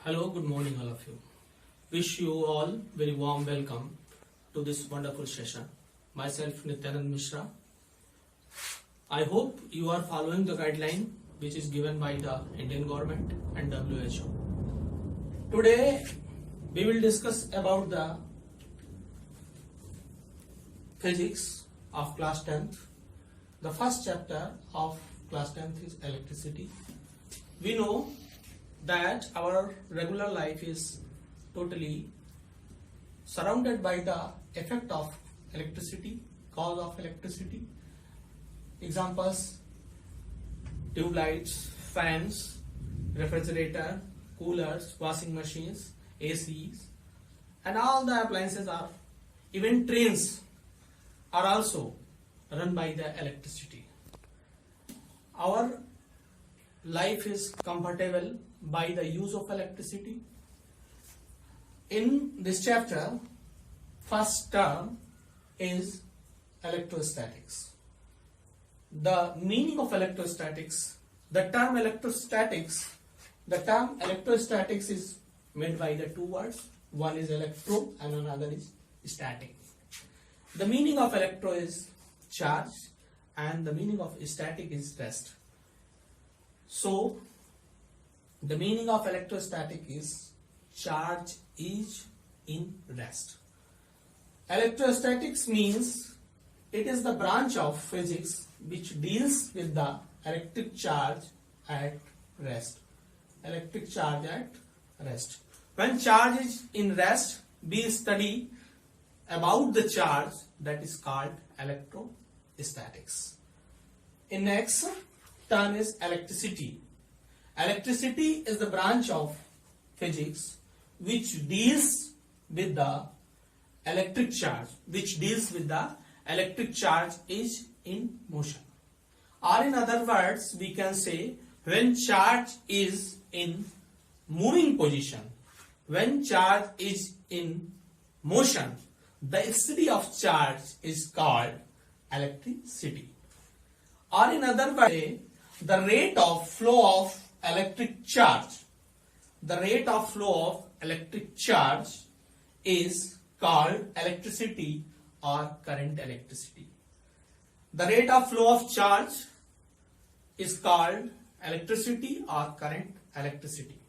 Hello, good morning, all of you. Wish you all very warm welcome to this wonderful session. Myself, Nityanand Mishra. I hope you are following the guideline which is given by the Indian government and WHO. Today, we will discuss about the physics of class 10th. The first chapter of class 10th is electricity. We know that our regular life is totally surrounded by the effect of electricity, cause of electricity. Examples: tube lights, fans, refrigerator, coolers, washing machines, ACs, and all the appliances are, even trains are also run by the electricity. Our life is comfortable by the use of electricity. In this chapter, first term is electrostatics. The meaning of electrostatics, the term electrostatics is made by the two words. One is electro and another is static. The meaning of electro is charge and the meaning of static is rest. So, the meaning of electrostatic is charge is in rest. Electrostatics means it is the branch of physics which deals with the electric charge at rest. Electric charge at rest. When charge is in rest, we study about the charge, that is called electrostatics. In next term is electricity. Electricity is the branch of physics which deals with the electric charge, is in motion. Or in other words, we can say when charge is in moving position, when charge is in motion, the study of charge is called electricity. Or in other words, the rate of flow of electric charge, is called electricity or current electricity. The rate of flow of charge is called electricity or current electricity.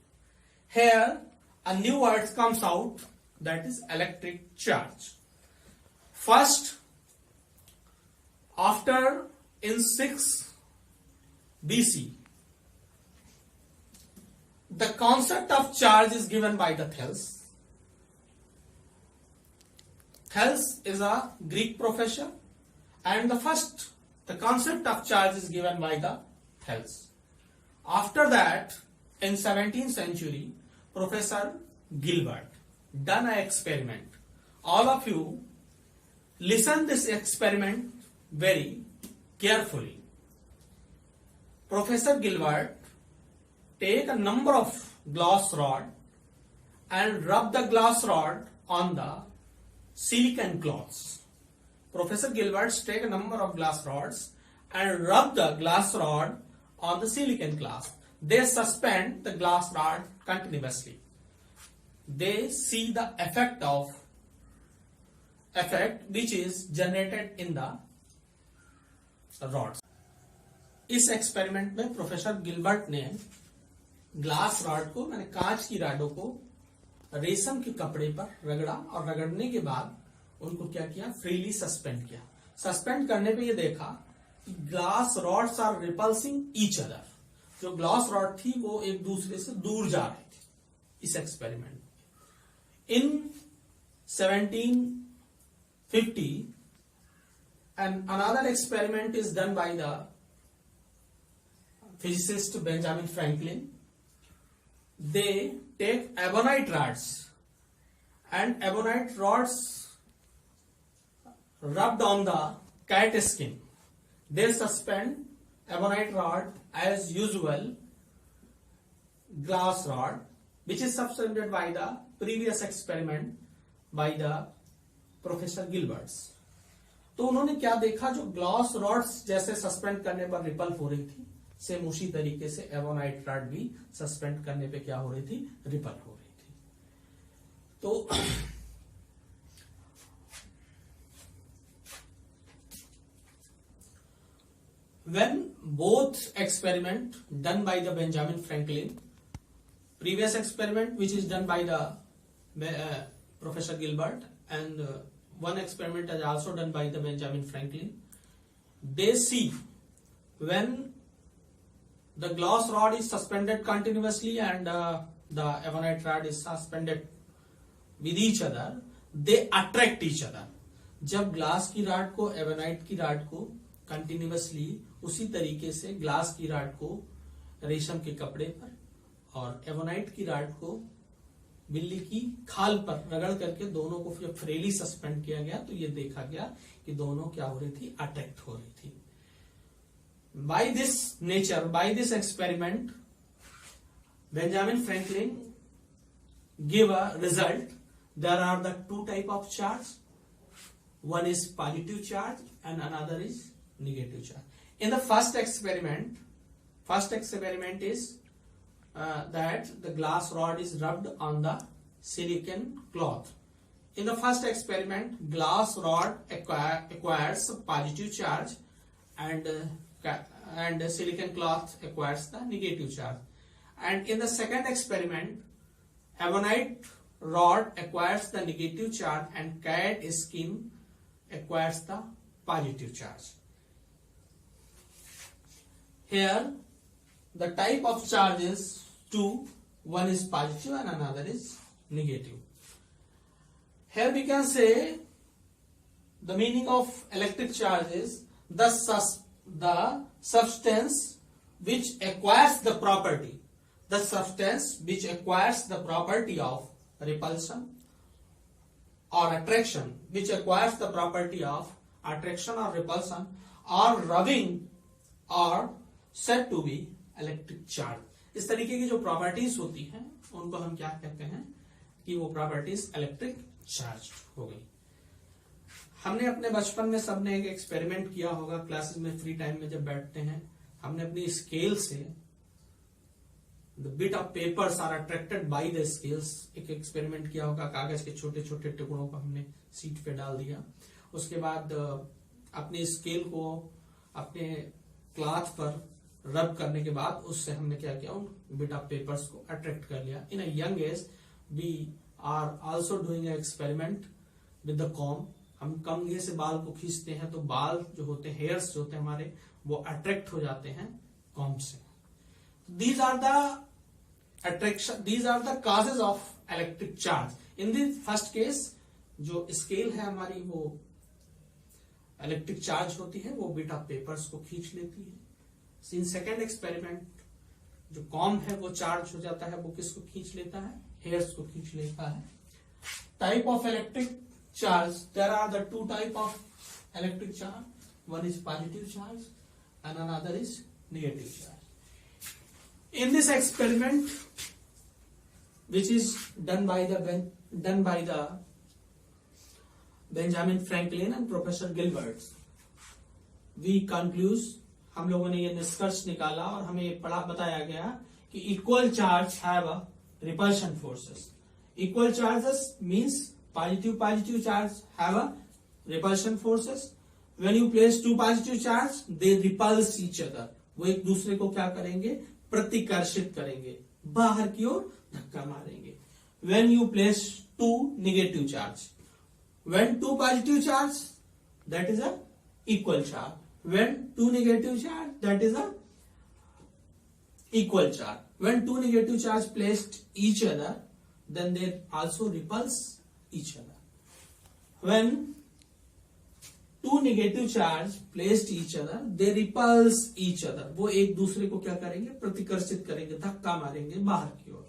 Here a new word comes out, that is electric charge. First, after in 6 BC, the concept of charge is given by the Thales. Thales is a Greek professor, and the concept of charge is given by the Thales. After that, in 17th century, Professor Gilbert done an experiment. All of you listen this experiment very carefully. Professor Gilbert take a number of glass rod and rub the glass rod on the silicon cloths. Professor Gilbert take a number of glass rods and rub the glass rod on the silicon cloth. They suspend the glass rod continuously. They see the effect which is generated in the rods. इस experiment में professor Gilbert ने glass rod को, मैंने कांच की रॉडों को रेशम के कपड़े पर रगड़ा और रगड़ने के बाद उनको क्या किया, फ्रीली सस्पेंड किया. सस्पेंड करने पे ये देखा कि glass rods are repelling each other. जो ग्लास रॉड थी वो एक दूसरे से दूर जा रही थी इस experiment. In 1750 and another experiment is done by the physicist Benjamin Franklin. They take ebonite rods and ebonite rods rubbed on the cat skin. They suspend ebonite rod as usual glass rod, which is suspended by the previous experiment by the Professor Gilbert's. तो उन्होंने क्या देखा, जो glass rods जैसे suspend करने पर ripple हो रही थी, सेम उसी तरीके से एवोनाइट रॉड भी सस्पेंड करने पे क्या हो रही थी, रिपल हो रही थी। तो when both experiment done by the Benjamin Franklin, previous experiment which is done by the Professor Gilbert, and one experiment is also done by the Benjamin Franklin, they see when the glass rod is suspended continuously and the ebonite rod is suspended with each other, they attract each other. जब glass की rod को ebonite की rod को continuously उसी तरीके से glass की rod को रेशम के कपड़े पर और एबोनाइट की रॉड को बिल्ली की खाल पर रगड़ करके दोनों को जब फ्रीली सस्पेंड किया गया तो ये देखा गया कि दोनों क्या हो रही थी, अट्रैक्ट हो रही थी. By this nature, by this experiment, Benjamin Franklin give a result. There are the two type of charge. One is positive charge and another is negative charge. In the first experiment is that the glass rod is rubbed on the silicon cloth. In the first experiment, glass rod acquires positive charge and silicon cloth acquires the negative charge. And in the second experiment, ebonite rod acquires the negative charge and cat skin acquires the positive charge. Here the type of charge is two. One is positive and another is negative. Here we can say the meaning of electric charge is the substance which acquires the property, of repulsion or attraction, which acquires the property of attraction or repulsion or rubbing, are said to be electric charge. इस तरीके की जो properties होती हैं उनको हम क्या कहते हैं कि वो प्रॉपर्टीज इलेक्ट्रिक चार्ज हो गई. हमने अपने बचपन में सबने एक एक्सपेरिमेंट किया होगा. क्लासेस में फ्री टाइम में जब बैठते हैं, हमने अपनी स्केल से the bit of papers are attracted by the scales. एक एक्सपेरिमेंट किया होगा. कागज के छोटे छोटे टुकड़ों को हमने सीट पे डाल दिया. उसके बाद अपने स्केल को अपने क्लॉथ पर रब करने के बाद उससे हमने क्या किया, उन बिट ऑफ पेपर्स को अट्रैक्ट कर लिया. In a young age we are also doing an experiment with the comb. हम कंघे से बाल को खींचते हैं तो बाल जो होते हैं, हेयर्स जो होते हैं हमारे, वो अट्रैक्ट हो जाते हैं कॉम से. These are the causes of electric charge. In the first case, जो स्केल है हमारी वो इलेक्ट्रिक चार्ज होती है, वो बिट ऑफ पेपर्स को खींच लेती है. इन सेकेंड एक्सपेरिमेंट जो कॉम है वो चार्ज हो जाता है, वो किसको खींच लेता है, हेयर्स को खींच लेता है. Type of electric charge, there are the two type of electric charge. One is positive charge and another is negative charge. In this experiment, which is done by the Benjamin Franklin and Professor Gilbert, we conclude, हम लोगों ने ये निष्कर्ष निकाला और हमें ये बताया गया कि equal charge have a repulsion forces. Equal charges means positive charge have a repulsion forces. When you place two positive charge, they repulse each other. वो एक दूसरे को क्या करेंगे, प्रतिकर्षित करेंगे, बाहर की ओर धक्का मारेंगे. When you place two negative charge, when two positive charge, that is a equal charge. When two negative charge, that is a equal charge. When two negative charge placed each other, then they also repulse each other. When two negative charge placed each other, they repulse each other. वो एक दूसरे को क्या करेंगे, प्रतिकर्षित करेंगे, धक्का मारेंगे बाहर की ओर.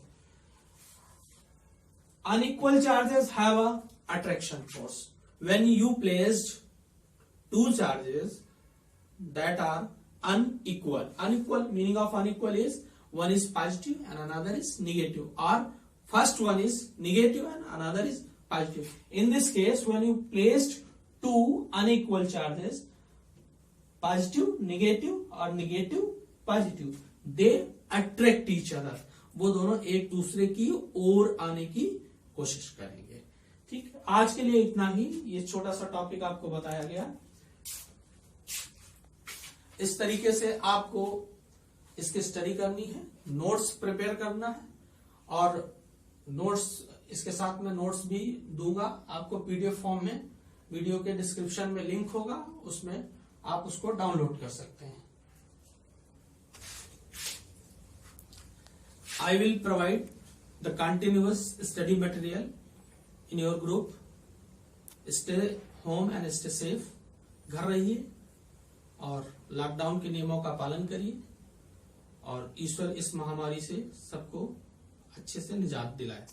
Unequal charges have a attraction force. When you placed two charges that are unequal. Unequal, meaning of unequal is one is positive and another is negative, or first one is negative and another is positive. In this case, when you placed two unequal charges, positive, negative or negative, positive, they attract each other, वो दोनों एक दूसरे की ओर आने की कोशिश करेंगे। ठीक है, आज के लिए इतना ही, ये छोटा सा टॉपिक आपको बताया गया। इस तरीके से आपको इसकी स्टडी करनी है, नोट्स प्रिपेयर करना है, और नोट्स इसके साथ में नोट्स भी दूंगा आपको पीडीएफ फॉर्म में, वीडियो के डिस्क्रिप्शन में लिंक होगा, उसमें आप उसको डाउनलोड कर सकते हैं। I will provide the continuous study material in your group. Stay home and stay safe. घर रहिए और लॉकडाउन के नियमों का पालन करिए, और ईश्वर इस महामारी से सबको अच्छे से निजात दिलाए।